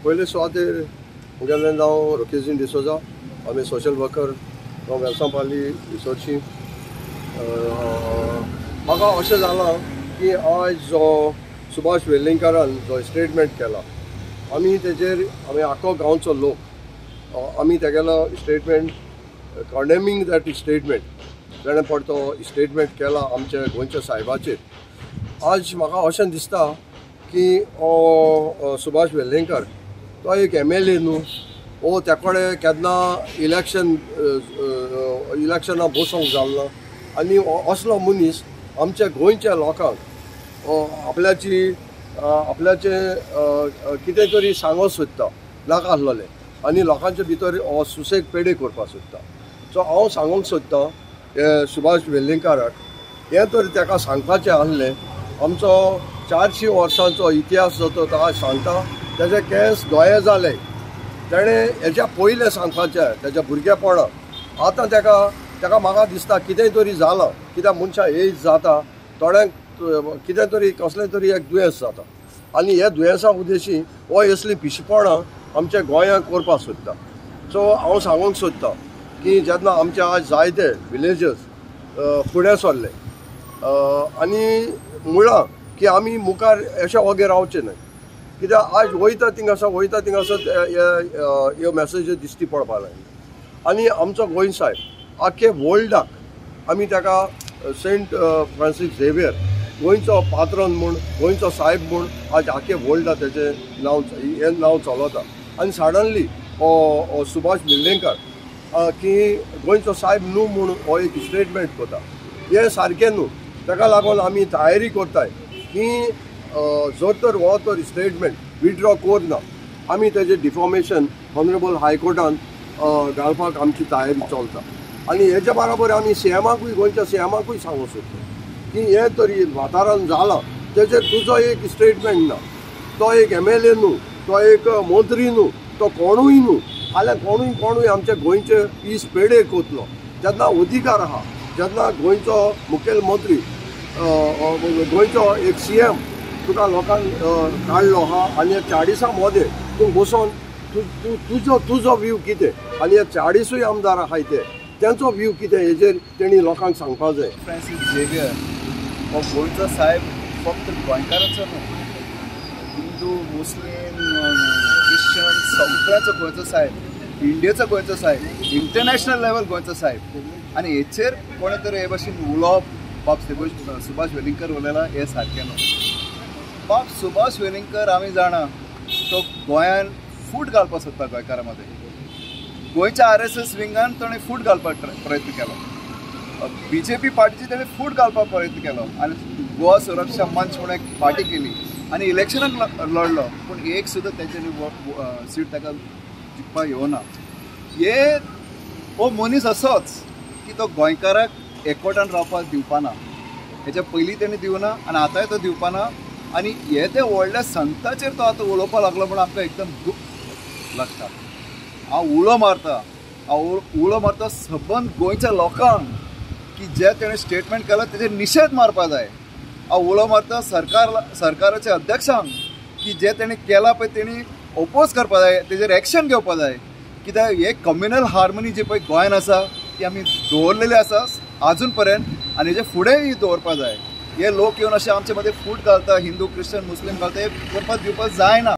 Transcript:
पयले सुवातेर मुगेलें नांव रोकेझिन डिसोजा. आमी सोशल वर्कर फ्रॉम वेलसांपाली रिसोर्सी. म्हाका अशें जालां की आज जो सुभाष वेलिंगकारान जो स्टेटमेंट केला, आमी आख्खो गांवचो लोक आमी तेगेलो स्टेटमेंट कंडेमिंग दॅट स्टेटमेंट जेणें तो स्टेटमेंट केला आमच्या गोंयच्या साहेबाचेर. आज म्हाका अशें दिसता की सुभाष वेलिंगकार तो एक MLA न्हू, वो तेकोडे केन्ना इलेक्शना बसोंक जालना. आनी असलो मनीस आमच्या गोंयच्या लोकांक आपल्याचे कितें तरी सांगूंक सोदता नाका आसलोलें आनी लोकांच्या भितर हो सुसेग पेडे करपाक सोदता. सो हांव सांगूंक सोदतां सुभाष वेलिंगकाराक हें तरी ताका सांगपाचें आसलें. आमचो 400 वर्सांचो इतिहास जो तो ताका सांगता, तेजे केस गोंया जाले, तेणें हेच्या पयलें सांगपाचें तेज्या भुरगेपणांत. आतां ताका म्हाका दिसता कितेंय तरी जालां, कित्याक मनशां एज जाता, थोड्यांक कितें तरी कसलें तरी एक दुयेंस जाता आनी हे दुयेंसा उद्देशी हो असली पिशेपणां आमच्या गोंयांत करपाक सोदता. सो हांव सांगूंक सोदतां की जेन्ना आमचे आज जायते विलेजस फुडें सरले आनी मुळां की आमी मुखार अशें वगैरे रावचे न्हय, कित्याक आज वयता थिंगासर ह्यो मॅसेजी दिश्टी पडपाक लागली. आनी आमचो गोंय साहेब आख्खे वर्ल्डाक आमी ताका सेंट फ्रांसीस झेवियर गोंयचो पात्रण म्हूण, गोंयचो साहेब म्हूण आज आख्खे वर्ल्डाक तेजें नांव चलता. आनी सडनली हो सुभाष वेलिंगकार की गोंयचो साहेब न्हू म्हूण हो एक स्टेटमेंट करता, हें सारकें न्हू. ताका लागून आमी तयारी करताय की जर तर हो तर स्टेटमेंट विड्रॉ करना, आमी तेजें डिफॉमेशन ऑनरेबल हायकोर्टान घालपाक आमची तयारी चलता. आनी हेच्या बरोबर आमी CMाकूय, गोंयच्या CMाकूय सांगूंक सोदता की हें तरी वाठारान जालां, तेजेर तुजो एक स्टेटमेंट ना. तो एक MLA न्हू, तो एक मंत्री न्हू, तो कोणूय न्हू. फाल्यां कोणूय आमच्या गोंयचे पीस पेडे कोतलो जेन्ना अधिकार आहा, जेन्ना गोंयचो मुखेलमंत्री गोंयचो एक CM तुका लोकांक काडलो आहा आनी 40 मदें तूं बसोन तुजो व्यू कितें आनी 40 आमदार आहाय तेंचो व्यू कितें हेजेर तेणी लोकांक सांगपाक जाय. फ्रांसीस झेवियर हो गोंयचो साहेब फक्त गोंयकाराचो न्हू, हिंदू, मुस्लीम, क्रिश्चन सगळ्याचो गोंयचो साहेब, इंडियेचो गोंयचो साहेब, इंटरनॅशनल लेवल गोंयचो साहेब. आनी हेचेर कोणे तरी हे भाशेन उलोवप बाब सुभाष वेलिंगकर उलयला हें सारकें न्हू. बाब सुभाष वेलिंगकर आमी जाणा तो गोंयान फूट घालपाक सोदता गोंयकारा मदें. गोंयच्या RSS विंगान ताणें फूट घालपाक प्रयत्न केलो, BJP पार्टीची ताणें फूट घालपाक प्रयत्न केलो आनी गोवा सुरक्षा मंच म्हणून एक पार्टी केली आनी इलेक्शनाक लढलो, पूण एक सुद्दां तेंच्यांनी सीट ताका जिखपाक येवना. हो मनीस असोच की तो गोंयकाराक एकवटान रावपाक दिवपाना. हेच्या पयलीं ताणें दिवना आनी आतांय तो दिवपाना. आनी हे ते व्हडल्या संताचेर तो आतां उलोवपाक लागलो म्हणून आमकां एकदम दूख लागता. हांव उलो मारता सबंद गोंयच्या लोकांक की जे तेणें स्टेटमेंट केला तेजेर निशेध मारपा जाय. हांव उलो मारता सरकाराच्या अध्यक्षांक की जे तेणें केला पळय तेणी ओपोज करपा जाय, तेजेर एक्शन घेवपा जाय. कित्याक हे कम्युनल हार्मनी जी पळय गोंयान आसा ती आमी दवरलेली आसा आजून पर्यंत आनी हेजे फुडेंय दवरपा जाय. हे लोक येवन अशें आमचे मदें फूट घालता, हिंदू, क्रिश्चन, मुस्लीम घालता, हे करपाक दिवपाक जायना.